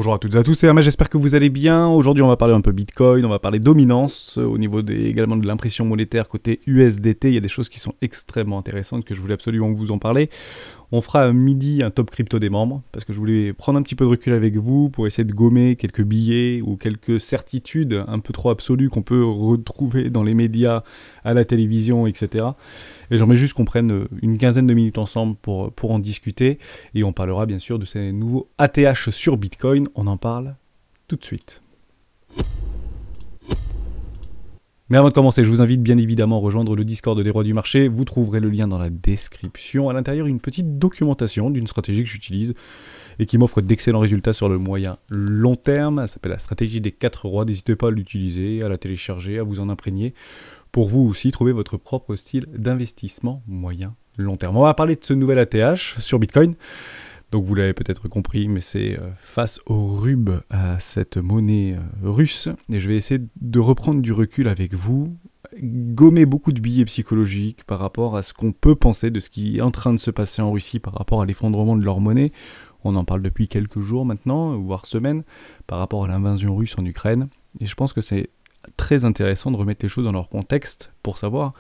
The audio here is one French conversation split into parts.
Bonjour à toutes et à tous, c'est Hermès, j'espère que vous allez bien. Aujourd'hui on va parler un peu Bitcoin, on va parler dominance au niveau également de l'impression monétaire côté USDT. Il y a des choses qui sont extrêmement intéressantes que je voulais absolument vous en parler. On fera à midi un top crypto des membres parce que je voulais prendre un petit peu de recul avec vous pour essayer de gommer quelques billets ou quelques certitudes un peu trop absolues qu'on peut retrouver dans les médias, à la télévision, etc. Et j'aimerais juste qu'on prenne une quinzaine de minutes ensemble pour en discuter. Et on parlera bien sûr de ces nouveaux ATH sur Bitcoin. On en parle tout de suite. Mais avant de commencer, je vous invite bien évidemment à rejoindre le Discord des rois du marché. Vous trouverez le lien dans la description. À l'intérieur, une petite documentation d'une stratégie que j'utilise et qui m'offre d'excellents résultats sur le moyen long terme. Elle s'appelle la stratégie des 4 rois. N'hésitez pas à l'utiliser, à la télécharger, à vous en imprégner pour vous aussi trouver votre propre style d'investissement moyen long terme. On va parler de ce nouvel ATH sur Bitcoin. Donc vous l'avez peut-être compris, mais c'est face au rub à cette monnaie russe. Et je vais essayer de reprendre du recul avec vous, gommer beaucoup de biais psychologiques par rapport à ce qu'on peut penser de ce qui est en train de se passer en Russie par rapport à l'effondrement de leur monnaie. On en parle depuis quelques jours maintenant, voire semaines, par rapport à l'invasion russe en Ukraine. Et je pense que c'est très intéressant de remettre les choses dans leur contexte pour savoir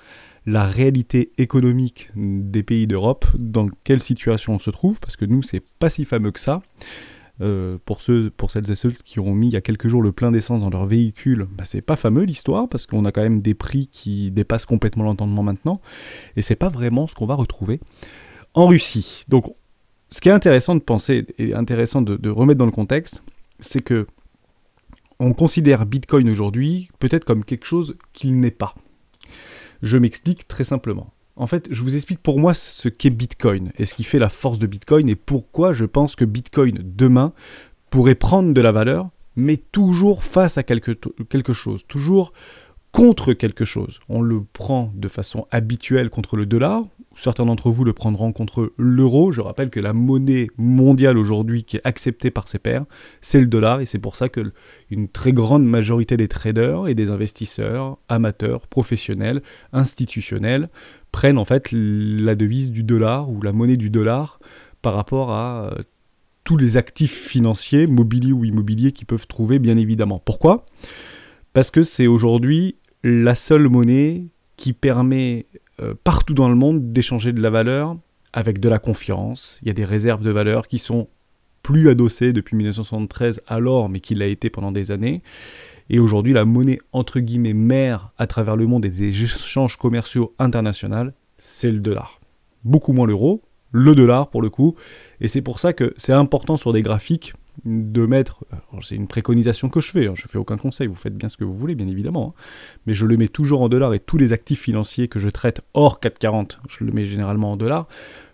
la réalité économique des pays d'Europe, dans quelle situation on se trouve, parce que nous, c'est pas si fameux que ça. Pour celles et ceux qui ont mis il y a quelques jours le plein d'essence dans leur véhicule, bah, c'est pas fameux l'histoire, parce qu'on a quand même des prix qui dépassent complètement l'entendement maintenant, et c'est pas vraiment ce qu'on va retrouver en Russie. Donc, ce qui est intéressant de penser, et intéressant de remettre dans le contexte, c'est que on considère Bitcoin aujourd'hui peut-être comme quelque chose qu'il n'est pas. Je m'explique très simplement. En fait, je vous explique pour moi ce qu'est Bitcoin et ce qui fait la force de Bitcoin et pourquoi je pense que Bitcoin, demain, pourrait prendre de la valeur, mais toujours face à quelque chose, toujours contre quelque chose. On le prend de façon habituelle contre le dollar. Certains d'entre vous le prendront contre l'euro. Je rappelle que la monnaie mondiale aujourd'hui qui est acceptée par ses pairs, c'est le dollar. Et c'est pour ça que une très grande majorité des traders et des investisseurs, amateurs, professionnels, institutionnels, prennent en fait la devise du dollar ou la monnaie du dollar par rapport à tous les actifs financiers, mobiliers ou immobiliers qu'ils peuvent trouver, bien évidemment. Pourquoi ? Parce que c'est aujourd'hui la seule monnaie qui permet partout dans le monde d'échanger de la valeur avec de la confiance. Il y a des réserves de valeur qui sont plus adossées depuis 1973 à l'or, mais qui l'a été pendant des années. Et aujourd'hui, la monnaie entre guillemets mère à travers le monde et des échanges commerciaux internationaux, c'est le dollar. Beaucoup moins l'euro, le dollar pour le coup. Et c'est pour ça que c'est important sur des graphiques de mettre, c'est une préconisation que je fais aucun conseil, vous faites bien ce que vous voulez bien évidemment, mais je le mets toujours en dollars et tous les actifs financiers que je traite hors 440, je le mets généralement en dollars,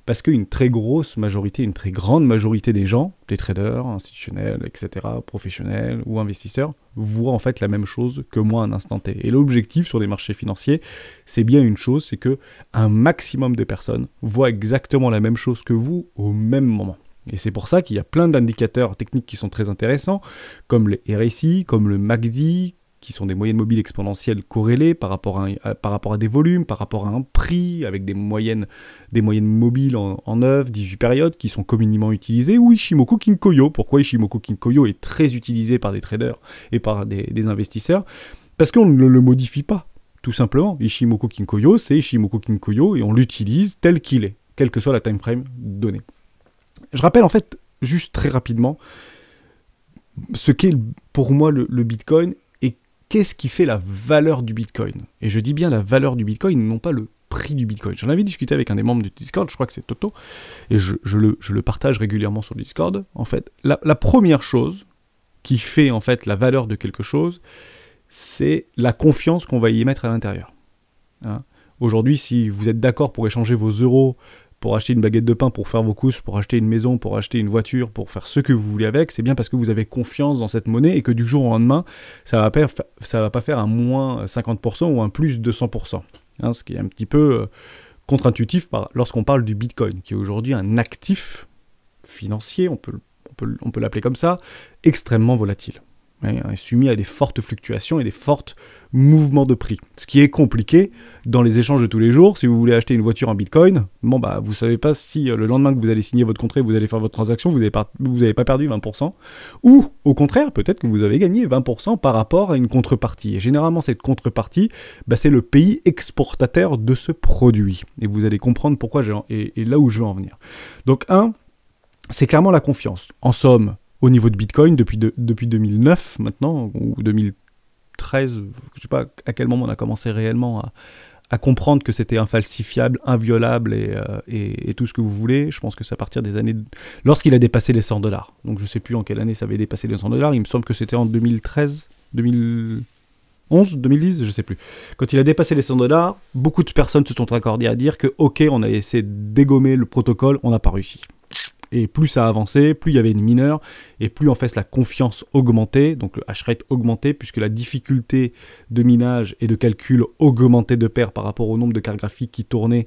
parce qu'une très grosse majorité, une très grande majorité des gens, des traders, institutionnels, etc., professionnels ou investisseurs, voient en fait la même chose que moi à un instant T. Et l'objectif sur les marchés financiers, c'est bien une chose, c'est que un maximum de personnes voient exactement la même chose que vous au même moment. Et c'est pour ça qu'il y a plein d'indicateurs techniques qui sont très intéressants, comme le RSI, comme le MACD, qui sont des moyennes mobiles exponentielles corrélées par rapport à des volumes, par rapport à un prix, avec des moyennes mobiles en 9, 18 périodes, qui sont communément utilisées, ou Ichimoku Kinkoyo. Pourquoi Ichimoku Kinkoyo est très utilisé par des traders et par des investisseurs ? Parce qu'on ne le modifie pas, tout simplement. Ichimoku Kinkoyo, c'est Ichimoku Kinkoyo, et on l'utilise tel qu'il est, quelle que soit la time frame donnée. Je rappelle en fait, juste très rapidement, ce qu'est pour moi le Bitcoin et qu'est-ce qui fait la valeur du Bitcoin. Et je dis bien la valeur du Bitcoin, non pas le prix du Bitcoin. J'en avais discuté avec un des membres du Discord, je crois que c'est Toto, et je le partage régulièrement sur le Discord. En fait, la première chose qui fait en fait la valeur de quelque chose, c'est la confiance qu'on va y mettre à l'intérieur. Hein ? Aujourd'hui, si vous êtes d'accord pour échanger vos euros pour acheter une baguette de pain, pour faire vos courses, pour acheter une maison, pour acheter une voiture, pour faire ce que vous voulez avec, c'est bien parce que vous avez confiance dans cette monnaie et que du jour au lendemain, ça va pas faire un moins 50% ou un plus 200%. Hein, ce qui est un petit peu contre-intuitif lorsqu'on parle du Bitcoin, qui est aujourd'hui un actif financier, on peut l'appeler comme ça, extrêmement volatile. est soumis à des fortes fluctuations et des forts mouvements de prix. Ce qui est compliqué dans les échanges de tous les jours. Si vous voulez acheter une voiture en Bitcoin, bon bah vous savez pas si le lendemain que vous allez signer votre contrat et vous allez faire votre transaction, vous n'avez pas perdu 20%, ou au contraire, peut-être que vous avez gagné 20% par rapport à une contrepartie. Et généralement, cette contrepartie, bah, c'est le pays exportateur de ce produit. Et vous allez comprendre pourquoi et là où je veux en venir. Donc c'est clairement la confiance. En somme, au niveau de Bitcoin, depuis 2009 maintenant, ou 2013, je ne sais pas à quel moment on a commencé réellement à comprendre que c'était infalsifiable, inviolable et tout ce que vous voulez. Je pense que c'est à partir des années... Lorsqu'il a dépassé les $100. Donc je ne sais plus en quelle année ça avait dépassé les $100. Il me semble que c'était en 2013, 2011, 2010, je ne sais plus. Quand il a dépassé les $100, beaucoup de personnes se sont accordées à dire que ok, on a essayé de dégommer le protocole, on n'a pas réussi. Et plus ça avançait, plus il y avait de mineurs, et plus en fait la confiance augmentait, donc le hash rate augmentait, puisque la difficulté de minage et de calcul augmentait de pair par rapport au nombre de cartes graphiques qui tournaient,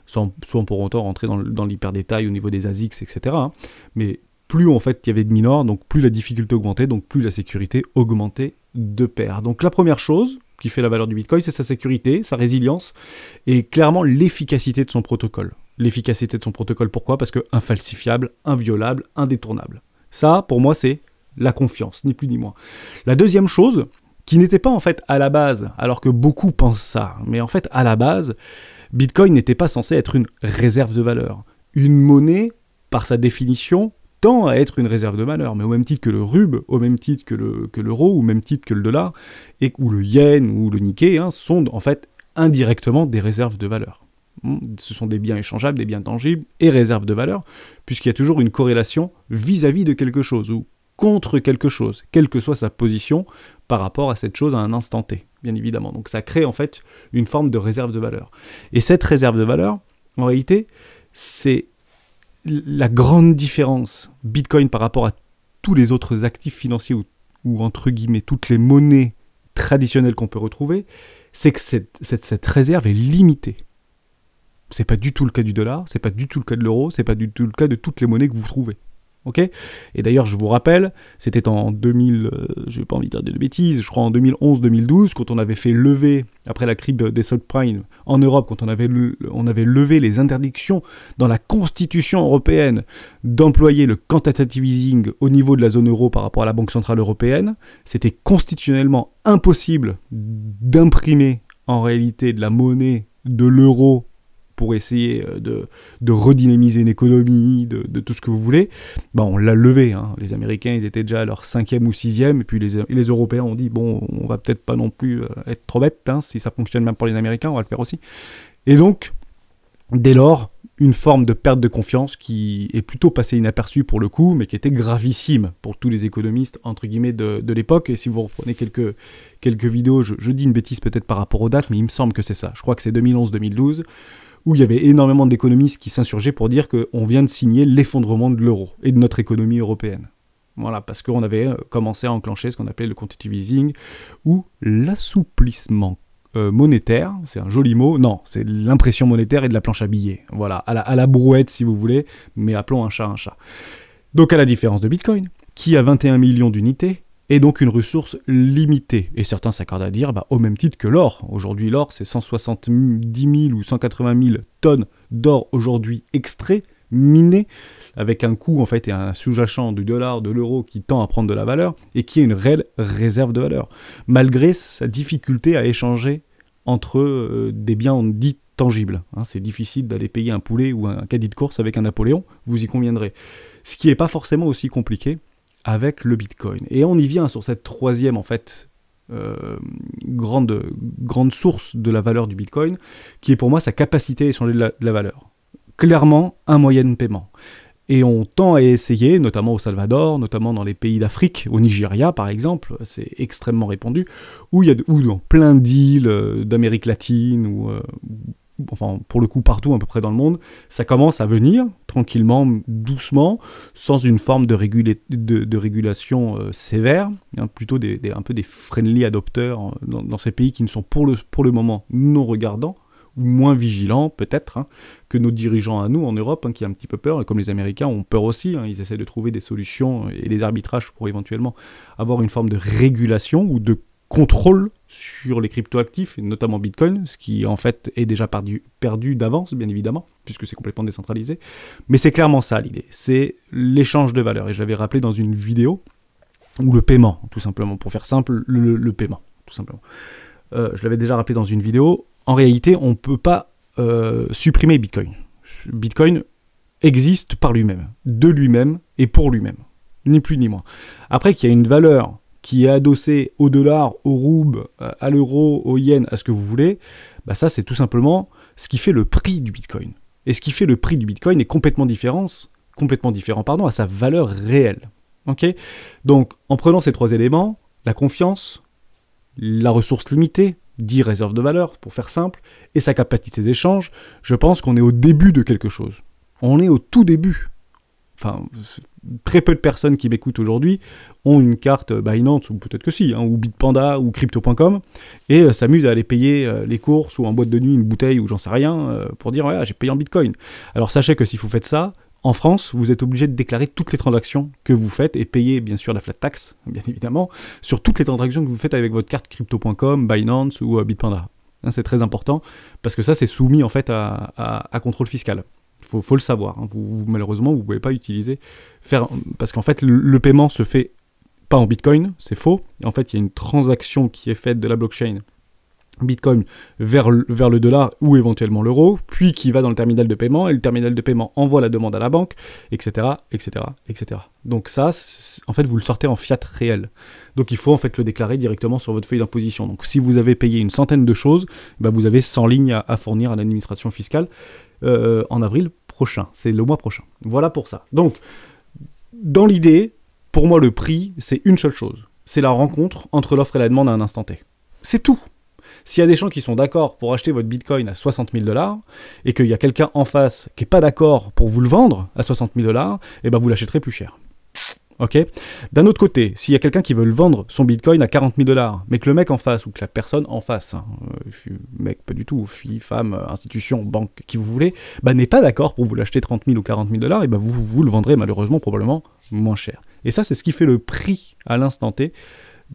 sans pour autant rentrer dans l'hyper détail au niveau des ASICs, etc. Mais plus en fait il y avait de mineurs, donc plus la difficulté augmentait, donc plus la sécurité augmentait de pair. Donc la première chose qui fait la valeur du Bitcoin, c'est sa sécurité, sa résilience, et clairement l'efficacité de son protocole. L'efficacité de son protocole, pourquoi ? Parce que infalsifiable, inviolable, indétournable. Ça, pour moi, c'est la confiance, ni plus ni moins. La deuxième chose, qui n'était pas en fait à la base, alors que beaucoup pensent ça, mais en fait à la base, Bitcoin n'était pas censé être une réserve de valeur. Une monnaie, par sa définition, tend à être une réserve de valeur, mais au même titre que le rub, au même titre que l'euro, au même titre que le dollar, ou le yen, ou le Nikkei, sont en fait indirectement des réserves de valeur. Ce sont des biens échangeables, des biens tangibles et réserves de valeur, puisqu'il y a toujours une corrélation vis-à-vis de quelque chose ou contre quelque chose, quelle que soit sa position par rapport à cette chose à un instant T, bien évidemment. Donc ça crée en fait une forme de réserve de valeur. Et cette réserve de valeur, en réalité, c'est la grande différence Bitcoin par rapport à tous les autres actifs financiers ou entre guillemets toutes les monnaies traditionnelles qu'on peut retrouver, c'est que cette réserve est limitée. C'est pas du tout le cas du dollar, c'est pas du tout le cas de l'euro, c'est pas du tout le cas de toutes les monnaies que vous trouvez. Ok ? Et d'ailleurs, je vous rappelle, c'était en 2000, je n'ai pas envie de dire de bêtises, je crois en 2011-2012, quand on avait fait lever, après la crise des subprimes en Europe, quand on avait levé les interdictions dans la Constitution européenne d'employer le quantitative easing au niveau de la zone euro par rapport à la Banque Centrale Européenne, c'était constitutionnellement impossible d'imprimer en réalité de la monnaie de l'euro pour essayer de redynamiser une économie, de tout ce que vous voulez, on l'a levé. Les Américains, ils étaient déjà à leur 5e ou 6e, et puis les Européens ont dit, on va peut-être pas non plus être trop bêtes, si ça fonctionne même pour les Américains, on va le faire aussi. Et donc, dès lors, une forme de perte de confiance qui est plutôt passée inaperçue pour le coup, mais qui était gravissime pour tous les économistes, entre guillemets, de l'époque. Et si vous reprenez quelques vidéos, je dis une bêtise peut-être par rapport aux dates, mais il me semble que c'est ça. Je crois que c'est 2011-2012, où il y avait énormément d'économistes qui s'insurgeaient pour dire qu'on vient de signer l'effondrement de l'euro et de notre économie européenne. Voilà, parce qu'on avait commencé à enclencher ce qu'on appelait le quantitative easing, ou l'assouplissement monétaire, c'est un joli mot, non, c'est l'impression monétaire et de la planche à billets, voilà, à la brouette si vous voulez, mais appelons un chat un chat. Donc à la différence de Bitcoin, qui a 21 millions d'unités, et donc une ressource limitée. Et certains s'accordent à dire, au même titre que l'or. Aujourd'hui, l'or, c'est 170 000 ou 180 000 tonnes d'or aujourd'hui extrait, miné, avec un coût en fait et un sous-jacent du dollar, de l'euro qui tend à prendre de la valeur et qui est une réelle réserve de valeur, malgré sa difficulté à échanger entre des biens dits tangibles. C'est difficile d'aller payer un poulet ou un caddie de course avec un Napoléon, vous y conviendrez. Ce qui n'est pas forcément aussi compliqué avec le Bitcoin. Et on y vient sur cette troisième, en fait, grande source de la valeur du Bitcoin, qui est pour moi sa capacité à échanger de la valeur. Clairement, un moyen de paiement. Et on tend à essayer, notamment au Salvador, notamment dans les pays d'Afrique, au Nigeria par exemple, c'est extrêmement répandu, ou dans plein d'îles d'Amérique latine, enfin pour le coup partout à peu près dans le monde, ça commence à venir tranquillement, doucement, sans une forme de régulation sévère, plutôt un peu des friendly adopteurs dans ces pays qui ne sont pour le moment non regardants, moins vigilants, peut-être, hein, que nos dirigeants à nous en Europe, hein, qui ont un petit peu peur, et comme les Américains ont peur aussi, hein, ils essaient de trouver des solutions et des arbitrages pour éventuellement avoir une forme de régulation ou de contrôle sur les cryptoactifs, et notamment Bitcoin, ce qui en fait est déjà perdu d'avance, bien évidemment, puisque c'est complètement décentralisé. Mais c'est clairement ça l'idée, c'est l'échange de valeurs. Et je l'avais rappelé dans une vidéo, ou le paiement, tout simplement, pour faire simple, le paiement, tout simplement. Je l'avais déjà rappelé dans une vidéo, en réalité, on ne peut pas supprimer Bitcoin. Bitcoin existe par lui-même, de lui-même et pour lui-même, ni plus ni moins. Après qu'il y a une valeur qui est adossée au dollar, au rouble, à l'euro, au yen, à ce que vous voulez, bah ça c'est tout simplement ce qui fait le prix du Bitcoin. Et ce qui fait le prix du Bitcoin est complètement différent, à sa valeur réelle. Okay, donc en prenant ces 3 éléments, la confiance, la ressource limitée, dit réserve de valeur, pour faire simple, et sa capacité d'échange, je pense qu'on est au début de quelque chose. On est au tout début. Enfin, très peu de personnes qui m'écoutent aujourd'hui ont une carte Binance, ou peut-être que si, hein, ou Bitpanda, ou Crypto.com, et s'amusent à aller payer les courses, ou en boîte de nuit, une bouteille, ou j'en sais rien, pour dire, ouais, j'ai payé en Bitcoin. Alors sachez que si vous faites ça, en France, vous êtes obligé de déclarer toutes les transactions que vous faites et payer bien sûr la flat tax, bien évidemment, sur toutes les transactions que vous faites avec votre carte Crypto.com, Binance ou Bitpanda. Hein, c'est très important parce que ça c'est soumis en fait à contrôle fiscal. Faut le savoir. Hein. Malheureusement, vous ne pouvez pas parce qu'en fait le paiement se fait pas en Bitcoin, c'est faux. En fait, il y a une transaction qui est faite de la blockchain Bitcoin vers le dollar ou éventuellement l'euro, puis qui va dans le terminal de paiement, et le terminal de paiement envoie la demande à la banque, etc., etc., etc. Donc ça, en fait, vous le sortez en fiat réel. Donc il faut en fait le déclarer directement sur votre feuille d'imposition. Donc si vous avez payé une centaine de choses, bah, vous avez 100 lignes à fournir à l'administration fiscale en avril prochain. C'est le mois prochain. Voilà pour ça. Donc, dans l'idée, pour moi, le prix, c'est une seule chose. C'est la rencontre entre l'offre et la demande à un instant T. C'est tout. S'il y a des gens qui sont d'accord pour acheter votre Bitcoin à 60 000 $, et qu'il y a quelqu'un en face qui n'est pas d'accord pour vous le vendre à 60 000 $, et ben vous l'achèterez plus cher. Ok. D'un autre côté, s'il y a quelqu'un qui veut le vendre son Bitcoin à 40 000 $, mais que le mec en face, ou que la personne en face, hein, mec pas du tout, fille, femme, institution, banque, qui vous voulez, bah, n'est pas d'accord pour vous l'acheter 30 000 ou 40 000 $, et ben vous le vendrez malheureusement probablement moins cher. Et ça, c'est ce qui fait le prix à l'instant T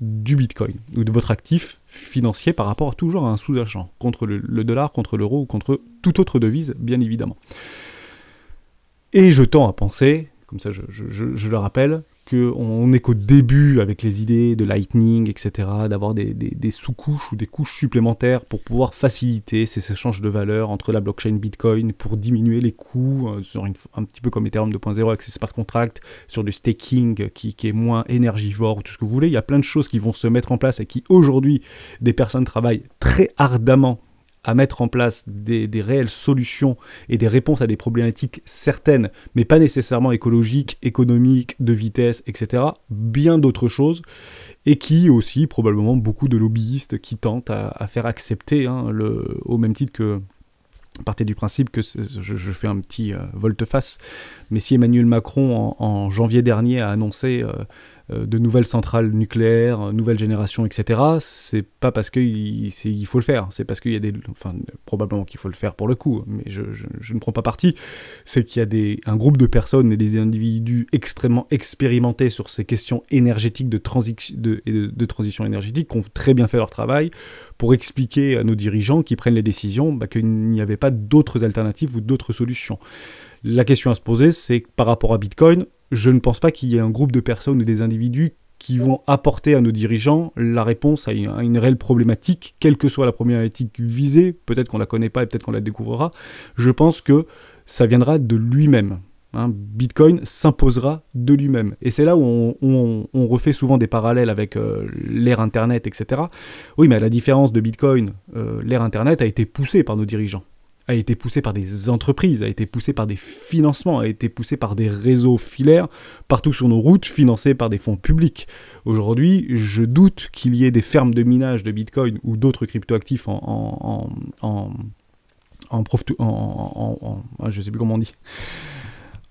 du Bitcoin, ou de votre actif financier par rapport toujours à un sous-jacent, contre le dollar, contre l'euro, ou contre toute autre devise, bien évidemment. Et je tends à penser, comme ça je le rappelle, qu'on n'est qu'au début avec les idées de Lightning, etc., d'avoir des sous-couches ou des couches supplémentaires pour pouvoir faciliter ces échanges de valeurs entre la blockchain Bitcoin, pour diminuer les coûts, un petit peu comme Ethereum 2.0 avec ses smart contracts, sur du staking qui est moins énergivore, ou tout ce que vous voulez. Il y a plein de choses qui vont se mettre en place et qui aujourd'hui, des personnes travaillent très ardemment à mettre en place des réelles solutions et des réponses à des problématiques certaines, mais pas nécessairement écologiques, économiques, de vitesse, etc. Bien d'autres choses, et qui aussi, probablement, beaucoup de lobbyistes qui tentent à faire accepter, hein, au même titre que... Partez du principe que je fais un petit volte-face, mais si Emmanuel Macron, en janvier dernier, a annoncé de nouvelles centrales nucléaires, nouvelle génération, etc., c'est pas parce qu'il faut le faire, c'est parce qu'il y a probablement qu'il faut le faire pour le coup, mais je ne prends pas parti, c'est qu'il y a un groupe de personnes et des individus extrêmement expérimentés sur ces questions énergétiques, de transition énergétique, qui ont très bien fait leur travail pour expliquer à nos dirigeants qui prennent les décisions qu'il n'y avait pas d'autres alternatives ou d'autres solutions. La question à se poser, c'est que par rapport à Bitcoin, je ne pense pas qu'il y ait un groupe de personnes ou des individus qui vont apporter à nos dirigeants la réponse à une réelle problématique, quelle que soit la problématique visée, peut-être qu'on ne la connaît pas et peut-être qu'on la découvrira. Je pense que ça viendra de lui-même. Hein, Bitcoin s'imposera de lui-même. Et c'est là où on refait souvent des parallèles avec l'ère Internet, etc. Oui, mais à la différence de Bitcoin, l'ère Internet a été poussée par nos dirigeants, a été poussée par des entreprises, a été poussée par des financements, a été poussée par des réseaux filaires partout sur nos routes, financés par des fonds publics. Aujourd'hui, je doute qu'il y ait des fermes de minage de Bitcoin ou d'autres cryptoactifs je sais plus comment on dit,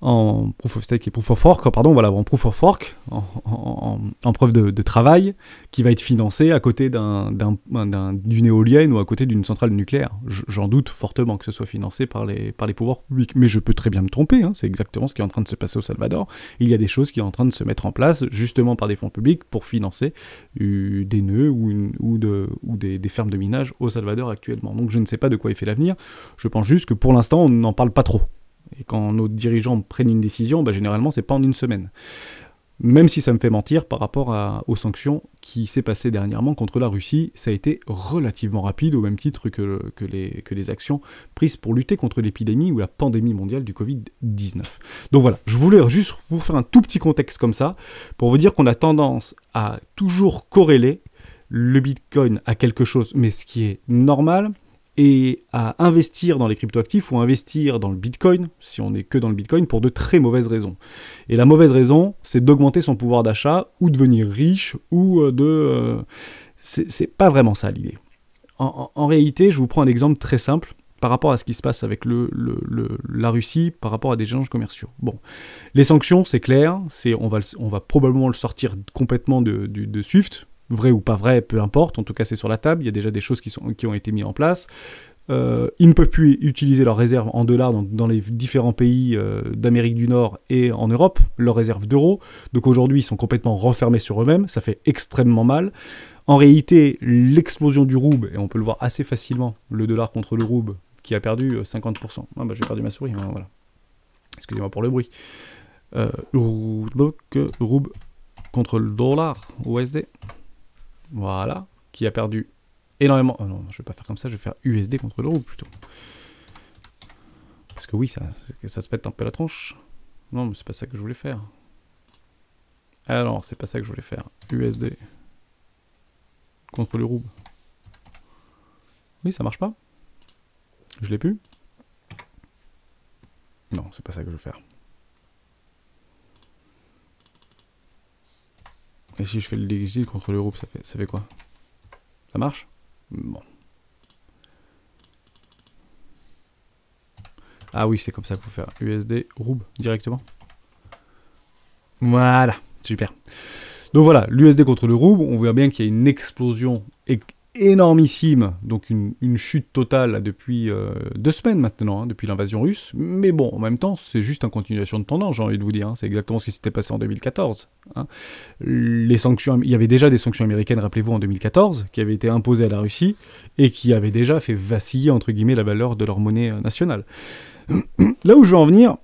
en Proof of Stake et Proof of Work, pardon, voilà, en Proof of Work, en preuve de travail, qui va être financé à côté d'une éolienne ou à côté d'une centrale nucléaire. J'en doute fortement que ce soit financé par les pouvoirs publics, mais je peux très bien me tromper, hein, c'est exactement ce qui est en train de se passer au Salvador. Il y a des choses qui sont en train de se mettre en place, justement par des fonds publics, pour financer des nœuds ou des fermes de minage au Salvador actuellement. Donc je ne sais pas de quoi il fait l'avenir, je pense juste que pour l'instant on n'en parle pas trop. Et quand nos dirigeants prennent une décision, généralement, c'est pas en une semaine. Même si ça me fait mentir par rapport aux sanctions qui s'est passé dernièrement contre la Russie, ça a été relativement rapide, au même titre que les actions prises pour lutter contre l'épidémie ou la pandémie mondiale du Covid-19. Donc voilà, je voulais juste vous faire un tout petit contexte comme ça, pour vous dire qu'on a tendance à toujours corréler le Bitcoin à quelque chose, mais ce qui est normal, et à investir dans les cryptoactifs ou investir dans le Bitcoin, si on n'est que dans le Bitcoin, pour de très mauvaises raisons. Et la mauvaise raison, c'est d'augmenter son pouvoir d'achat, ou devenir riche, ou c'est pas vraiment ça l'idée. En réalité, je vous prends un exemple très simple, par rapport à ce qui se passe avec la Russie, par rapport à des échanges commerciaux. Bon, les sanctions, c'est clair, on va probablement le sortir complètement de SWIFT, vrai ou pas vrai, peu importe, en tout cas c'est sur la table, il y a déjà des choses qui ont été mises en place. Ils ne peuvent plus utiliser leurs réserves en dollars dans les différents pays d'Amérique du Nord et en Europe, leurs réserves d'euros. Donc aujourd'hui, ils sont complètement refermés sur eux-mêmes, ça fait extrêmement mal. En réalité, l'explosion du rouble, et on peut le voir assez facilement, le dollar contre le rouble, qui a perdu 50%. Ah j'ai perdu ma souris, voilà. Excusez-moi pour le bruit. Rouble contre le dollar USD. Voilà, qui a perdu énormément. Oh non, je vais pas faire comme ça, je vais faire USD contre l'euro plutôt. Parce que oui, ça se pète un peu la tronche. Non, mais c'est pas ça que je voulais faire. Ah non, c'est pas ça que je voulais faire. USD contre le rouble. Oui, ça marche pas. Je l'ai plus. Non, c'est pas ça que je veux faire. Et si je fais le l'exil contre l'euro, ça fait quoi? Ça marche? Bon. Ah oui, c'est comme ça qu'il faut faire. USD, rouble, directement. Voilà, super. Donc voilà, l'USD contre le rouble, on voit bien qu'il y a une explosion énormissime, donc une chute totale là, depuis 2 semaines maintenant, hein, depuis l'invasion russe, mais bon, en même temps, c'est juste une continuation de tendance, j'ai envie de vous dire, hein. C'est exactement ce qui s'était passé en 2014. Hein. Les sanctions, il y avait déjà des sanctions américaines, rappelez-vous, en 2014, qui avaient été imposées à la Russie, et qui avaient déjà fait vaciller, entre guillemets, la valeur de leur monnaie nationale. Là où je veux en venir,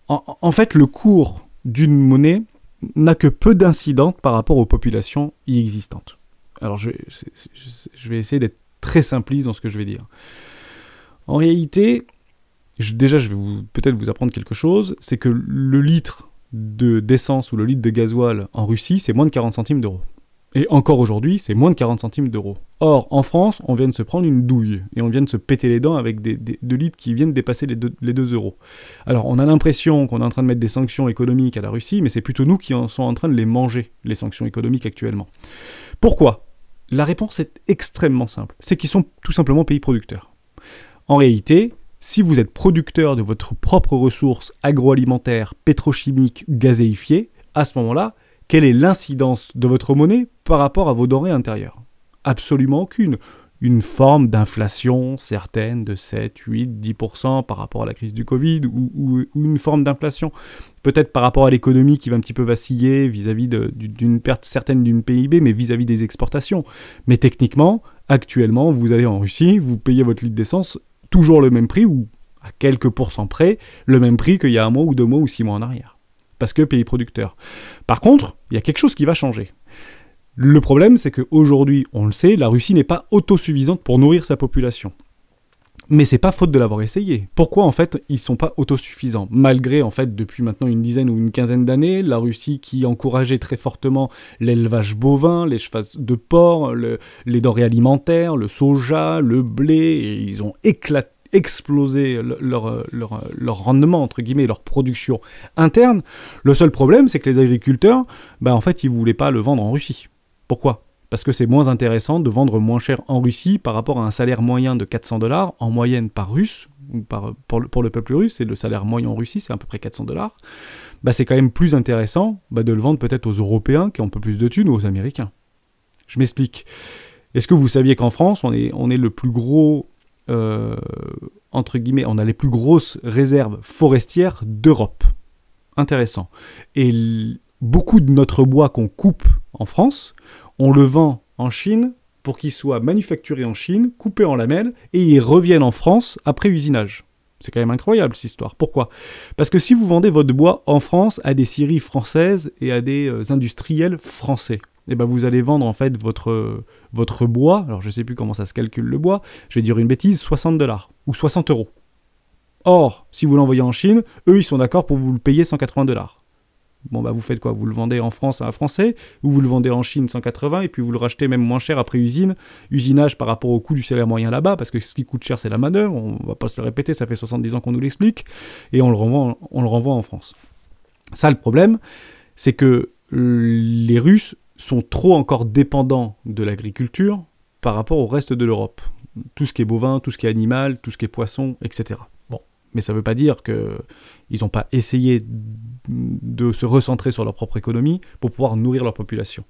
en fait, le cours d'une monnaie n'a que peu d'incidence par rapport aux populations y existantes. Alors je vais essayer d'être très simpliste dans ce que je vais dire. En réalité, déjà je vais peut-être vous apprendre quelque chose, c'est que le litre d'essence ou le litre de gasoil en Russie, c'est moins de 40 centimes d'euros. Et encore aujourd'hui, c'est moins de 40 centimes d'euros. Or, en France, on vient de se prendre une douille, et on vient de se péter les dents avec de litres qui viennent dépasser les 2 euros. Alors, on a l'impression qu'on est en train de mettre des sanctions économiques à la Russie, mais c'est plutôt nous qui sont en train de les manger, les sanctions économiques actuellement. Pourquoi ? La réponse est extrêmement simple, c'est qu'ils sont tout simplement pays producteurs. En réalité, si vous êtes producteur de votre propre ressource agroalimentaire, pétrochimique, gazéifiée, à ce moment-là, quelle est l'incidence de votre monnaie par rapport à vos denrées intérieures? Absolument aucune. Une forme d'inflation certaine de 7, 8, 10% par rapport à la crise du Covid ou une forme d'inflation. Peut-être par rapport à l'économie qui va un petit peu vaciller vis-à-vis d'une perte certaine d'une PIB, mais vis-à-vis des exportations. Mais techniquement, actuellement, vous allez en Russie, vous payez votre litre d'essence toujours le même prix ou à quelques pourcents près, le même prix qu'il y a 1 mois ou 2 mois ou 6 mois en arrière. Parce que pays producteur. Par contre, il y a quelque chose qui va changer. Le problème, c'est qu'aujourd'hui, on le sait, la Russie n'est pas autosuffisante pour nourrir sa population. Mais c'est pas faute de l'avoir essayé. Pourquoi, en fait, ils sont pas autosuffisants? Malgré, en fait, depuis maintenant une dizaine ou une quinzaine d'années, la Russie qui encourageait très fortement l'élevage bovin, les chevaux de porc, les denrées alimentaires, le soja, le blé, et ils ont explosé leur rendement, entre guillemets, leur production interne. Le seul problème, c'est que les agriculteurs, en fait, ils voulaient pas le vendre en Russie. Pourquoi ? Parce que c'est moins intéressant de vendre moins cher en Russie par rapport à un salaire moyen de 400 $ en moyenne par russe, ou pour le peuple russe, et le salaire moyen en Russie, c'est à peu près 400 $, bah c'est quand même plus intéressant de le vendre peut-être aux Européens qui ont un peu plus de thunes ou aux Américains. Je m'explique. Est-ce que vous saviez qu'en France, on est le plus gros, entre guillemets, on a les plus grosses réserves forestières d'Europe. Intéressant. Et beaucoup de notre bois qu'on coupe en France, on le vend en Chine pour qu'il soit manufacturé en Chine, coupé en lamelles, et il revienne en France après usinage. C'est quand même incroyable cette histoire. Pourquoi ? Parce que si vous vendez votre bois en France à des scieries françaises et à des industriels français, et ben vous allez vendre en fait votre bois, alors je ne sais plus comment ça se calcule le bois, je vais dire une bêtise, 60 $ ou 60 €. Or, si vous l'envoyez en Chine, eux ils sont d'accord pour vous le payer 180 $. Bon bah vous faites quoi ? Vous le vendez en France à un Français, ou vous le vendez en Chine 180, et puis vous le rachetez même moins cher après usinage par rapport au coût du salaire moyen là-bas, parce que ce qui coûte cher c'est la manœuvre, on va pas se le répéter, ça fait 70 ans qu'on nous l'explique, et on le renvoie en France. Ça le problème, c'est que les Russes sont trop encore dépendants de l'agriculture par rapport au reste de l'Europe. Tout ce qui est bovin, tout ce qui est animal, tout ce qui est poisson, etc. Bon, mais ça ne veut pas dire qu'ils n'ont pas essayé de se recentrer sur leur propre économie pour pouvoir nourrir leur population.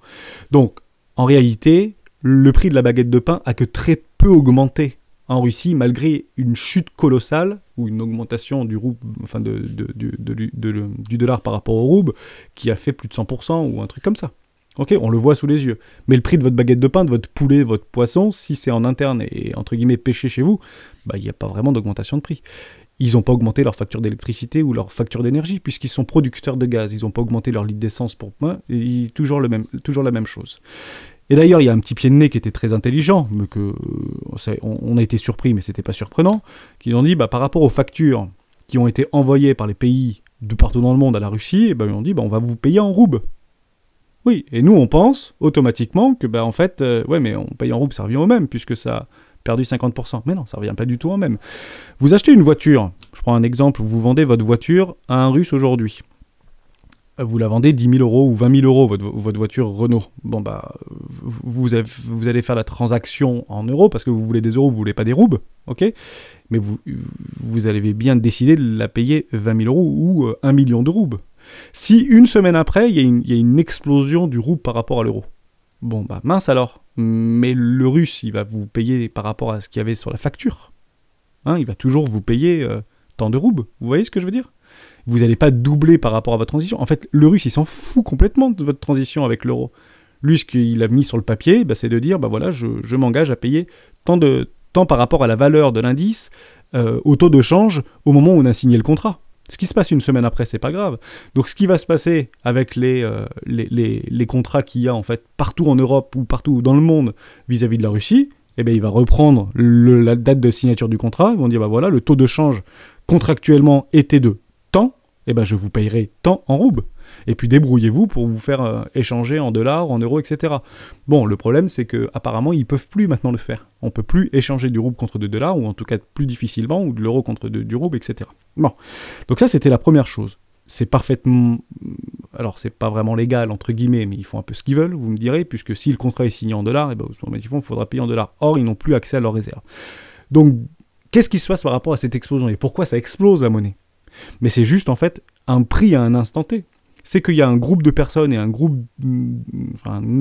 Donc, en réalité, le prix de la baguette de pain a que très peu augmenté en Russie, malgré une chute colossale, ou une augmentation du rouble, enfin du dollar par rapport au rouble, qui a fait plus de 100%, ou un truc comme ça. Ok, on le voit sous les yeux. Mais le prix de votre baguette de pain, de votre poulet, votre poisson, si c'est en interne et entre guillemets pêché chez vous, bah il n'y a pas vraiment d'augmentation de prix. Ils n'ont pas augmenté leur facture d'électricité ou leur facture d'énergie, puisqu'ils sont producteurs de gaz. Ils n'ont pas augmenté leur litre d'essence pour moi. Toujours la même chose. Et d'ailleurs, il y a un petit pied de nez qui était très intelligent, mais on a été surpris, mais c'était pas surprenant, qui ont dit, par rapport aux factures qui ont été envoyées par les pays de partout dans le monde à la Russie, ils ont dit, on va vous payer en roubles. Oui, et nous, on pense automatiquement que, en fait, mais on paye en roubles, ça revient au même, puisque ça a perdu 50%. Mais non, ça revient pas du tout au même. Vous achetez une voiture, je prends un exemple, vous vendez votre voiture à un Russe aujourd'hui. Vous la vendez 10 000 € ou 20 000 €, votre voiture Renault. Bon, vous allez faire la transaction en euros, parce que vous voulez des euros, vous voulez pas des roubles, ok ? Mais vous avez bien décidé de la payer 20 000 € ou 1 million de roubles. Si une semaine après, il y a une explosion du rouble par rapport à l'euro, bon, mince alors. Mais le Russe, il va vous payer par rapport à ce qu'il y avait sur la facture. Il va toujours vous payer tant de roubles. Vous voyez ce que je veux dire ? Vous n'allez pas doubler par rapport à votre transition. En fait, le Russe, il s'en fout complètement de votre transition avec l'euro. Lui, ce qu'il a mis sur le papier, c'est de dire, voilà, je m'engage à payer tant par rapport à la valeur de l'indice, au taux de change, au moment où on a signé le contrat. Ce qui se passe une semaine après, c'est pas grave. Donc, ce qui va se passer avec les contrats qu'il y a en fait partout en Europe ou partout dans le monde vis-à-vis de la Russie, il va reprendre la date de signature du contrat. Ils vont dire, voilà, le taux de change contractuellement était de tant, je vous payerai tant en roubles. Et puis débrouillez-vous pour vous faire échanger en dollars, en euros, etc. Bon, le problème, c'est qu'apparemment, ils ne peuvent plus maintenant le faire. On ne peut plus échanger du rouble contre des dollars, ou en tout cas plus difficilement, ou de l'euro contre du rouble, etc. Bon, donc ça, c'était la première chose. C'est parfaitement... Alors, c'est pas vraiment légal, entre guillemets, mais ils font un peu ce qu'ils veulent, vous me direz, puisque si le contrat est signé en dollars, automatiquement, il faudra payer en dollars. Or, ils n'ont plus accès à leurs réserves. Donc, qu'est-ce qui se passe par rapport à cette explosion ? Et pourquoi ça explose, la monnaie ? Mais c'est juste, en fait, un prix à un instant T. C'est qu'il y a un groupe de personnes et un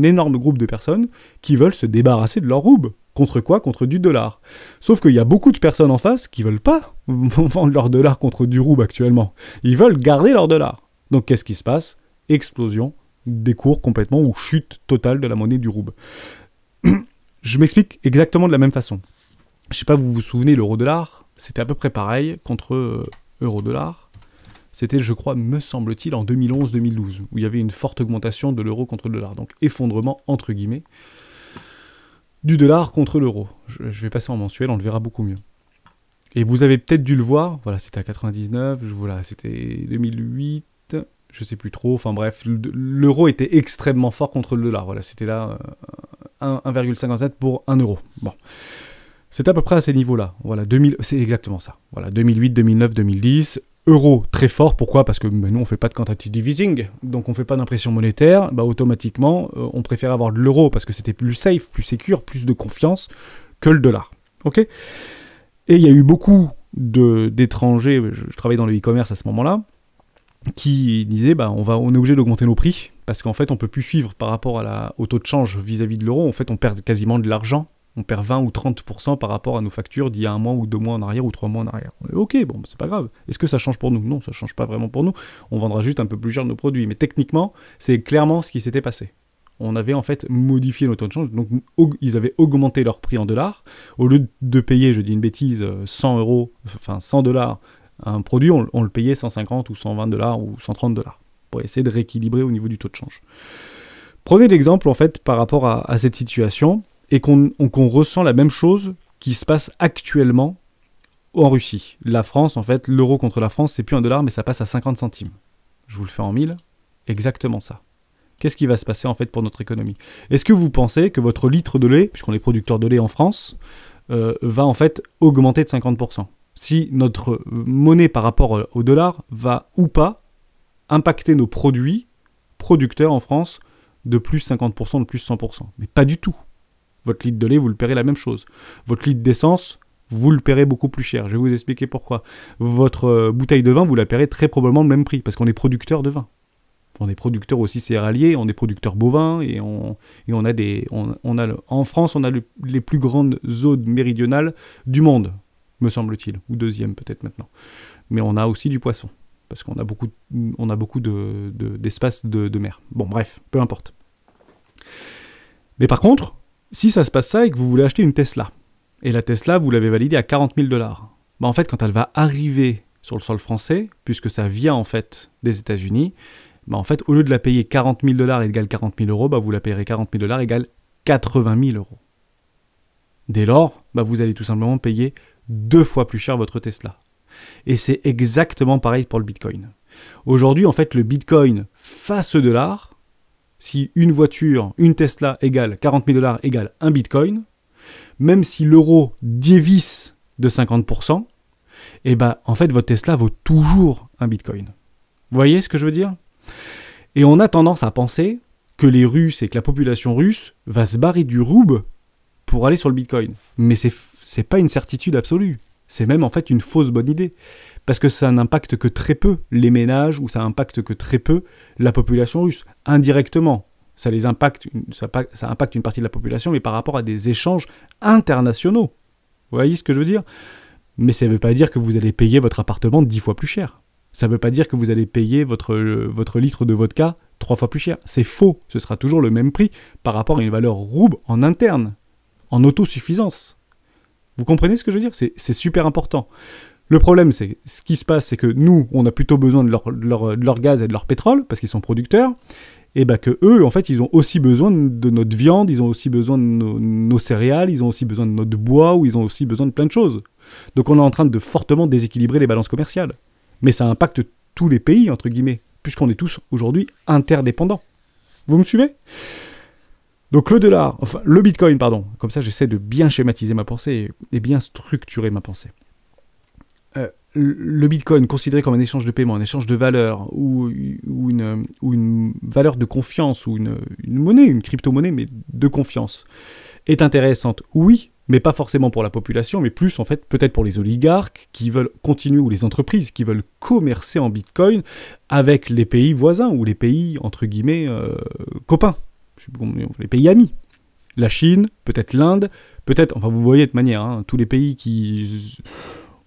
énorme groupe de personnes qui veulent se débarrasser de leur rouble. Contre quoi ? Contre du dollar. Sauf qu'il y a beaucoup de personnes en face qui veulent pas vendre leur dollar contre du rouble actuellement. Ils veulent garder leur dollar. Donc qu'est-ce qui se passe ? Explosion des cours complètement, ou chute totale de la monnaie du rouble. Je m'explique exactement de la même façon. Je sais pas, vous vous souvenez, l'euro-dollar, c'était à peu près pareil contre euro-dollar. C'était, je crois, me semble-t-il, en 2011-2012, où il y avait une forte augmentation de l'euro contre le dollar. Donc, effondrement, entre guillemets, du dollar contre l'euro. Je vais passer en mensuel, on le verra beaucoup mieux. Et vous avez peut-être dû le voir, voilà, c'était à 99, voilà, c'était 2008, je sais plus trop, enfin bref, l'euro était extrêmement fort contre le dollar. Voilà, c'était là 1,57 pour 1 euro. Bon. C'est à peu près à ces niveaux-là. Voilà, c'est exactement ça. Voilà, 2008, 2009, 2010... Euro très fort, pourquoi ? Parce que nous on fait pas de quantitative easing, donc on fait pas d'impression monétaire, automatiquement on préfère avoir de l'euro parce que c'était plus safe, plus secure, plus de confiance que le dollar. Ok ? Et il y a eu beaucoup d'étrangers, je travaillais dans le e-commerce à ce moment-là, qui disaient on est obligé d'augmenter nos prix parce qu'en fait on peut plus suivre par rapport au taux de change vis-à-vis de l'euro. En fait on perd quasiment de l'argent, on perd 20 ou 30% par rapport à nos factures d'il y a 1 mois ou 2 mois en arrière ou 3 mois en arrière. Ok, bon c'est pas grave. Est-ce que ça change pour nous? Non, ça change pas vraiment pour nous. On vendra juste un peu plus cher nos produits, mais techniquement c'est clairement ce qui s'était passé. On avait en fait modifié nos taux de change, donc ils avaient augmenté leur prix en dollars. Au lieu de payer, je dis une bêtise, 100 euros, enfin 100 dollars un produit, on le payait 150 ou 120 dollars ou 130 dollars pour essayer de rééquilibrer au niveau du taux de change. Prenez l'exemple en fait par rapport à cette situation et qu'on ressent la même chose qui se passe actuellement en Russie. La France, en fait, l'euro contre la France, c'est plus 1 dollar, mais ça passe à 50 centimes. Je vous le fais en 1000, exactement ça. Qu'est-ce qui va se passer en fait pour notre économie? Est-ce que vous pensez que votre litre de lait, puisqu'on est producteur de lait en France, va en fait augmenter de 50%? Si notre monnaie par rapport au dollar va ou pas impacter nos produits producteurs en France de plus 50%, de plus 100%. Mais pas du tout. Votre litre de lait, vous le paierez la même chose. Votre litre d'essence, vous le paierez beaucoup plus cher. Je vais vous expliquer pourquoi. Votre bouteille de vin, vous la paierez très probablement le même prix, parce qu'on est producteur de vin. On est producteur aussi céréalier, on est producteur bovin, et en France, on a les plus grandes zones méridionales du monde, me semble-t-il, ou deuxième peut-être maintenant. Mais on a aussi du poisson, parce qu'on a beaucoup d'espace de mer. Bon, bref, peu importe. Mais par contre, si ça se passe ça et que vous voulez acheter une Tesla, et la Tesla, vous l'avez validée à 40 000 $, en fait, quand elle va arriver sur le sol français, puisque ça vient en fait des États-Unis, en fait, au lieu de la payer 40 000 $ égale 40 000 €, vous la payerez 40 000 $ égale 80 000 €. Dès lors, vous allez tout simplement payer 2 fois plus cher votre Tesla. Et c'est exactement pareil pour le Bitcoin. Aujourd'hui, en fait, le Bitcoin face au dollar, si une voiture, une Tesla égale 40 000 $ égale un Bitcoin, même si l'euro dévisse de 50%, en fait, votre Tesla vaut toujours un Bitcoin. Vous voyez ce que je veux dire ? Et on a tendance à penser que les Russes et que la population russe va se barrer du rouble pour aller sur le Bitcoin. Mais c'est pas une certitude absolue. C'est même en fait une fausse bonne idée. Parce que ça n'impacte que très peu les ménages ou ça impacte que très peu la population russe. Indirectement, ça impacte une partie de la population, mais par rapport à des échanges internationaux. Vous voyez ce que je veux dire ? Mais ça ne veut pas dire que vous allez payer votre appartement 10 fois plus cher. Ça ne veut pas dire que vous allez payer votre litre de vodka 3 fois plus cher. C'est faux. Ce sera toujours le même prix par rapport à une valeur rouble en interne, en autosuffisance. Vous comprenez ce que je veux dire ? C'est super important. Le problème, c'est ce qui se passe, c'est que nous, on a plutôt besoin de leur gaz et de leur pétrole, parce qu'ils sont producteurs, et que eux, en fait, ils ont aussi besoin de notre viande, ils ont aussi besoin de nos céréales, ils ont aussi besoin de notre bois, ou ils ont aussi besoin de plein de choses. Donc on est en train de fortement déséquilibrer les balances commerciales. Mais ça impacte tous les pays, entre guillemets, puisqu'on est tous aujourd'hui interdépendants. Vous me suivez ? Donc le Bitcoin, comme ça j'essaie de bien schématiser ma pensée et bien structurer ma pensée. Le Bitcoin, considéré comme un échange de paiement, un échange de valeur, ou une valeur de confiance, ou une monnaie, une crypto-monnaie, mais de confiance, est intéressante, oui, mais pas forcément pour la population, mais plus en fait peut-être pour les oligarques qui veulent continuer, ou les entreprises qui veulent commercer en Bitcoin avec les pays voisins, ou les pays, entre guillemets, copains, les pays amis. La Chine, peut-être l'Inde, peut-être, enfin vous voyez de manière, tous les pays qui...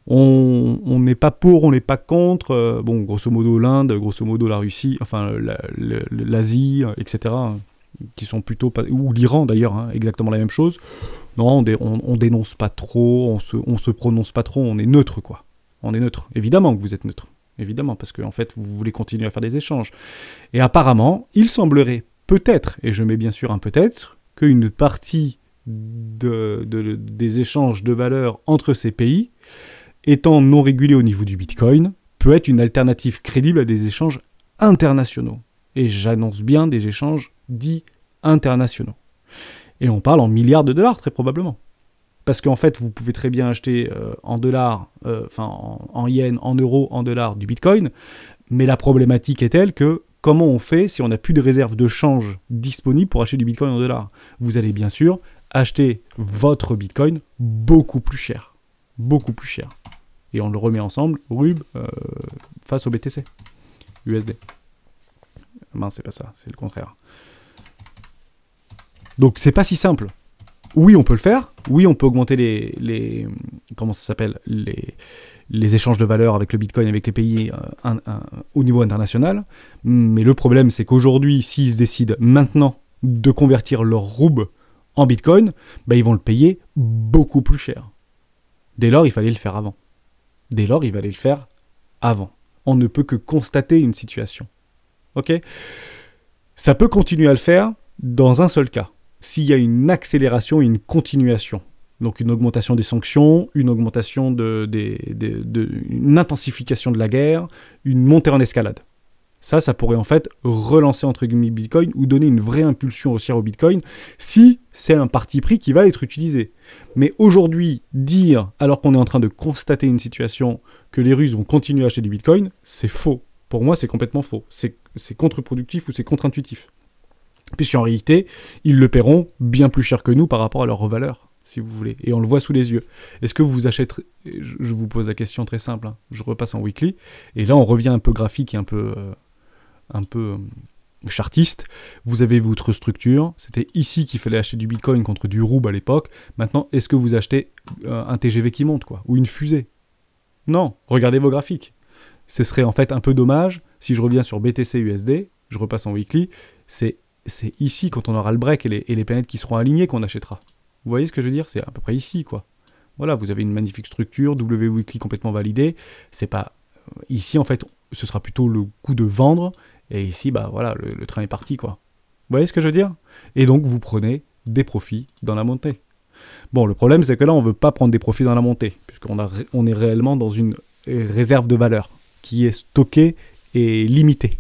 On n'est pas pour, on n'est pas contre, grosso modo l'Inde, grosso modo la Russie, enfin l'Asie, etc., qui sont plutôt pas, ou l'Iran d'ailleurs, exactement la même chose. Non, on dénonce pas trop, on se prononce pas trop, on est neutre quoi. On est neutre. Évidemment que vous êtes neutre. Évidemment, parce qu'en fait, vous voulez continuer à faire des échanges. Et apparemment, il semblerait peut-être, et je mets bien sûr un peut-être, qu'une partie des échanges de valeurs entre ces pays, étant non régulée au niveau du Bitcoin, peut être une alternative crédible à des échanges internationaux. Et j'annonce bien des échanges dits internationaux. Et on parle en milliards de dollars, très probablement. Parce qu'en fait, vous pouvez très bien acheter en dollars, en yens, en euros, en dollars du Bitcoin, mais la problématique est telle que comment on fait si on n'a plus de réserve de change disponible pour acheter du Bitcoin en dollars ? Vous allez bien sûr acheter votre Bitcoin beaucoup plus cher. Beaucoup plus cher. Et on le remet ensemble, RUB, face au BTC, USD. Mince, c'est pas ça, c'est le contraire. Donc c'est pas si simple. Oui, on peut le faire. Oui, on peut augmenter les comment ça s'appelle, les échanges de valeur avec le Bitcoin, avec les pays au niveau international. Mais le problème, c'est qu'aujourd'hui, s'ils se décident maintenant de convertir leur RUB en Bitcoin, bah, ils vont le payer beaucoup plus cher. Dès lors, il fallait le faire avant. Dès lors, il fallait le faire avant. On ne peut que constater une situation. Ok ? Ça peut continuer à le faire dans un seul cas. S'il y a une accélération et une continuation. Donc une augmentation des sanctions, une augmentation une intensification de la guerre, une montée en escalade. Ça pourrait en fait relancer entre guillemets Bitcoin ou donner une vraie impulsion haussière au Bitcoin si c'est un parti pris qui va être utilisé. Mais aujourd'hui, dire, alors qu'on est en train de constater une situation, que les Russes vont continuer à acheter du Bitcoin, c'est faux. Pour moi, c'est complètement faux. C'est contre-productif ou c'est contre-intuitif. Puisqu'en réalité, ils le paieront bien plus cher que nous par rapport à leur valeur, si vous voulez. Et on le voit sous les yeux. Est-ce que vous achèterez... Je vous pose la question très simple. Hein. Je repasse en weekly. Et là, on revient un peu graphique et un peu chartiste. Vous avez votre structure. C'était ici qu'il fallait acheter du Bitcoin contre du RUB à l'époque. Maintenant, est-ce que vous achetez un TGV qui monte, quoi, ou une fusée? Non. Regardez vos graphiques. Ce serait en fait un peu dommage si je reviens sur BTC USD. Je repasse en weekly. C'est ici, quand on aura le break et les planètes qui seront alignées, qu'on achètera. Vous voyez ce que je veux dire? C'est à peu près ici, quoi. Voilà, vous avez une magnifique structure, W-Weekly complètement validée. C'est pas... Ici, en fait, ce sera plutôt le coup de vendre. Et ici, bah voilà, le train est parti, quoi. Vous voyez ce que je veux dire? Et donc, vous prenez des profits dans la montée. Bon, le problème, c'est que là, on ne veut pas prendre des profits dans la montée, puisqu'on est réellement dans une réserve de valeur qui est stockée et limitée.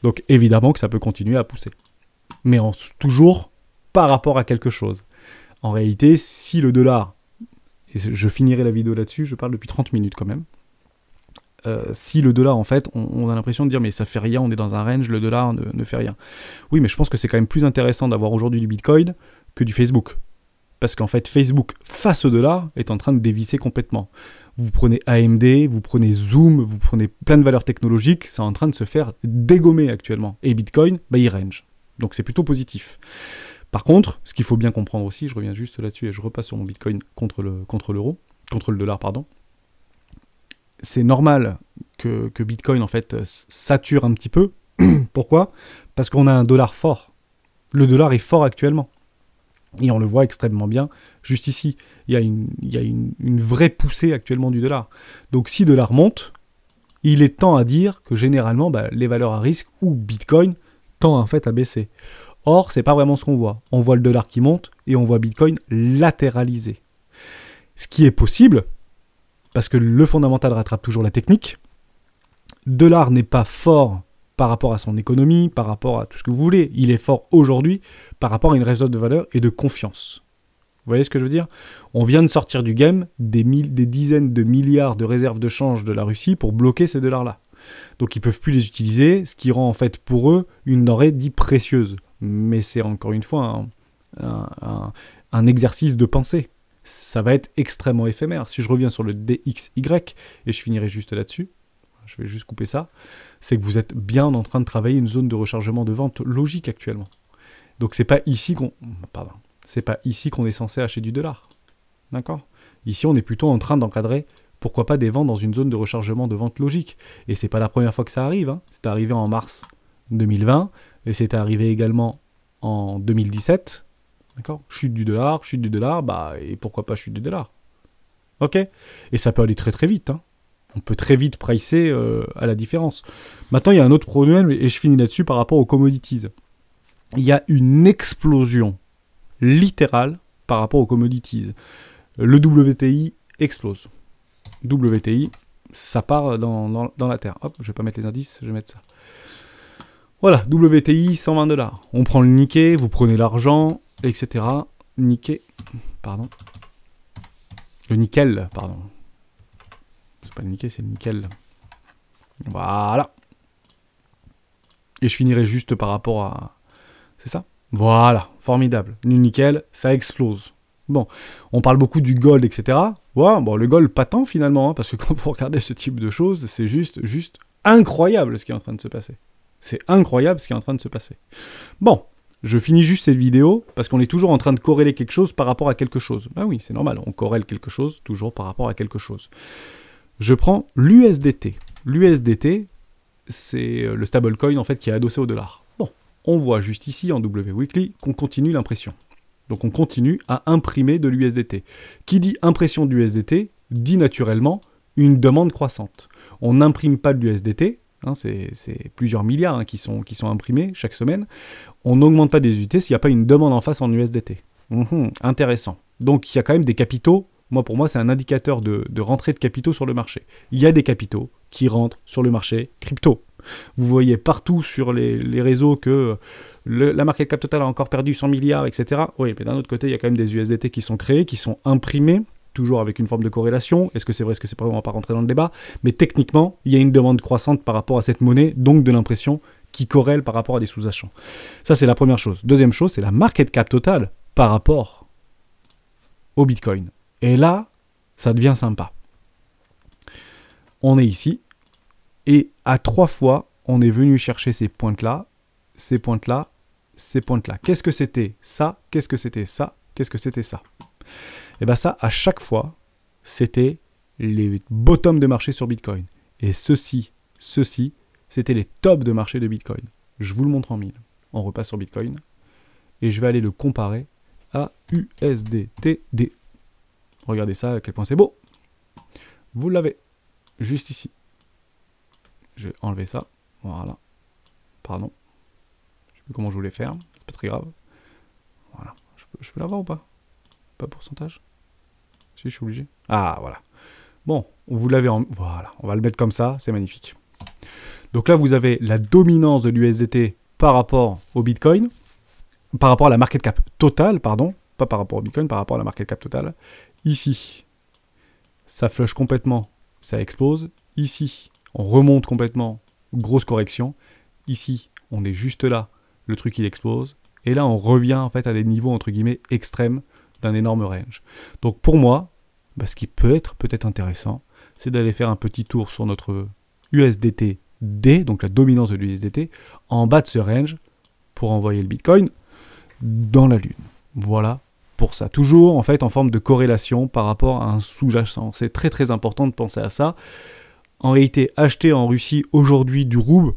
Donc, évidemment que ça peut continuer à pousser. Mais toujours par rapport à quelque chose. En réalité, si le dollar, et je finirai la vidéo là-dessus, je parle depuis 30 minutes quand même, si le dollar, en fait, on a l'impression de dire mais ça fait rien, on est dans un range, le dollar ne fait rien. Oui, mais je pense que c'est quand même plus intéressant d'avoir aujourd'hui du Bitcoin que du Facebook. Parce qu'en fait, Facebook, face au dollar, est en train de dévisser complètement. Vous prenez AMD, vous prenez Zoom, vous prenez plein de valeurs technologiques, c'est en train de se faire dégommer actuellement. Et Bitcoin, bah, il range. Donc c'est plutôt positif. Par contre, ce qu'il faut bien comprendre aussi, je reviens juste là-dessus et je repasse sur mon Bitcoin contre le dollar, pardon. C'est normal que Bitcoin, en fait, sature un petit peu. Pourquoi? Parce qu'on a un dollar fort. Le dollar est fort actuellement. Et on le voit extrêmement bien juste ici. Il y a une vraie poussée actuellement du dollar. Donc si le dollar monte, il est temps à dire que généralement, bah, les valeurs à risque ou Bitcoin tend en fait à baisser. Or, c'est pas vraiment ce qu'on voit. On voit le dollar qui monte et on voit Bitcoin latéraliser. Ce qui est possible, parce que le fondamental rattrape toujours la technique. Le dollar n'est pas fort par rapport à son économie, par rapport à tout ce que vous voulez. Il est fort aujourd'hui par rapport à une réserve de valeur et de confiance. Vous voyez ce que je veux dire? On vient de sortir du game des dizaines de milliards de réserves de change de la Russie pour bloquer ces dollars-là. Donc ils ne peuvent plus les utiliser, ce qui rend en fait pour eux une denrée dite précieuse. Mais c'est encore une fois un exercice de pensée. Ça va être extrêmement éphémère. Si je reviens sur le DXY, et je finirai juste là-dessus, je vais juste couper ça, c'est que vous êtes bien en train de travailler une zone de rechargement de vente logique actuellement. Donc c'est pas ici qu'on est censé acheter du dollar. D'accord? Ici, on est plutôt en train d'encadrer, pourquoi pas, des ventes dans une zone de rechargement de vente logique. Et c'est pas la première fois que ça arrive. Hein. C'est arrivé en mars 2020, et c'est arrivé également en 2017. D'accord? Chute du dollar, bah, et pourquoi pas chute du dollar? Ok? Et ça peut aller très très vite, hein. On peut très vite pricer à la différence. Maintenant, il y a un autre problème, et je finis là-dessus par rapport aux commodities. Il y a une explosion littérale par rapport aux commodities. Le WTI explose. WTI, ça part dans la terre. Hop, je vais pas mettre les indices, je vais mettre ça. Voilà, WTI, $120. On prend le Nikkei, vous prenez l'argent, etc. Nikkei, pardon. Le nickel, pardon. C'est pas le Nikkei, c'est le nickel. Voilà. Et je finirai juste par rapport à... C'est ça? Voilà, formidable. Le nickel, ça explose. Bon, on parle beaucoup du gold, etc. Ouais, bon, le gold, pas tant finalement, hein, parce que quand vous regardez ce type de choses, c'est juste incroyable ce qui est en train de se passer. C'est incroyable ce qui est en train de se passer. Bon, je finis juste cette vidéo, parce qu'on est toujours en train de corréler quelque chose par rapport à quelque chose. Ben oui, c'est normal, on corrèle quelque chose toujours par rapport à quelque chose. Je prends l'USDT. L'USDT, c'est le stablecoin en fait qui est adossé au dollar. Bon, on voit juste ici en W Weekly qu'on continue l'impression. Donc on continue à imprimer de l'USDT. Qui dit impression d'USDT dit naturellement une demande croissante. On n'imprime pas de l'USDT, hein, c'est plusieurs milliards qui sont imprimés chaque semaine. On n'augmente pas des USDT s'il n'y a pas une demande en face en USDT. Intéressant. Donc il y a quand même des capitaux. Pour moi, c'est un indicateur de rentrée de capitaux sur le marché. Il y a des capitaux qui rentrent sur le marché crypto. Vous voyez partout sur les réseaux que la market cap totale a encore perdu 100 milliards, etc. Oui, mais d'un autre côté, il y a quand même des USDT qui sont créés, qui sont imprimés, toujours avec une forme de corrélation. Est-ce que c'est vrai, est-ce que c'est pas vrai, on va pas rentrer dans le débat. Mais techniquement, il y a une demande croissante par rapport à cette monnaie, donc de l'impression qui corrèle par rapport à des sous-jacents. Ça, c'est la première chose. Deuxième chose, c'est la market cap totale par rapport au Bitcoin. Et là, ça devient sympa. On est ici, et à 3 fois, on est venu chercher ces pointes-là, ces pointes-là, ces pointes-là. Qu'est-ce que c'était ça? Qu'est-ce que c'était ça? Qu'est-ce que c'était ça? Et bien ça, à chaque fois, c'était les bottoms de marché sur Bitcoin. Et ceci, c'était les tops de marché de Bitcoin. Je vous le montre en 1000. On repasse sur Bitcoin, et je vais aller le comparer à USDTD. Regardez ça, à quel point c'est beau. Vous l'avez, juste ici. Je vais enlever ça. Voilà. Pardon. Je ne sais plus comment je voulais faire. C'est pas très grave. Voilà. Je peux l'avoir ou pas? Pas pourcentage? Si, je suis obligé. Ah, voilà. Bon, vous l'avez en... Voilà. On va le mettre comme ça. C'est magnifique. Donc là, vous avez la dominance de l'USDT par rapport au Bitcoin. Par rapport à la market cap totale, pardon. Pas par rapport au Bitcoin, par rapport à la market cap totale. Ici, ça flush complètement. Ça explose. Ici, on remonte complètement, grosse correction. Ici, on est juste là, le truc il explose. Et là, on revient en fait à des niveaux entre guillemets extrêmes d'un énorme range. Donc pour moi, ce qui peut être intéressant, c'est d'aller faire un petit tour sur notre USDT-D, donc la dominance de l'USDT, en bas de ce range, pour envoyer le Bitcoin dans la lune. Voilà pour ça. Toujours en fait en forme de corrélation par rapport à un sous-jacent. C'est très très important de penser à ça. En réalité, acheter en Russie aujourd'hui du rouble,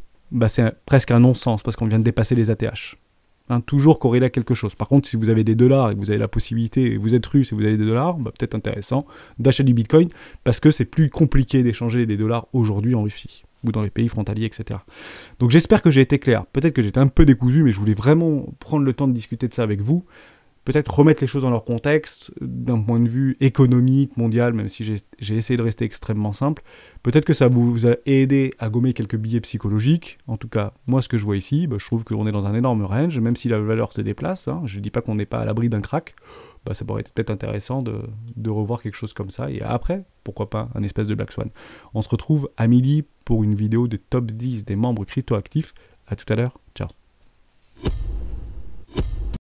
c'est presque un non-sens parce qu'on vient de dépasser les ATH. Toujours corrélé à quelque chose. Par contre, si vous avez des dollars et que vous avez la possibilité, vous êtes russe et vous avez des dollars, peut-être intéressant d'acheter du Bitcoin parce que c'est plus compliqué d'échanger des dollars aujourd'hui en Russie ou dans les pays frontaliers, etc. Donc j'espère que j'ai été clair. Peut-être que j'étais un peu décousu, mais je voulais vraiment prendre le temps de discuter de ça avec vous. Peut-être remettre les choses dans leur contexte, d'un point de vue économique, mondial, même si j'ai essayé de rester extrêmement simple. Peut-être que ça vous a aidé à gommer quelques biais psychologiques. En tout cas, moi, ce que je vois ici, je trouve qu'on est dans un énorme range, même si la valeur se déplace. Je ne dis pas qu'on n'est pas à l'abri d'un crack. Ça pourrait être peut-être intéressant de revoir quelque chose comme ça. Et après, pourquoi pas, un espèce de Black Swan. On se retrouve à midi pour une vidéo de top 10 des membres cryptoactifs. À tout à l'heure. Ciao.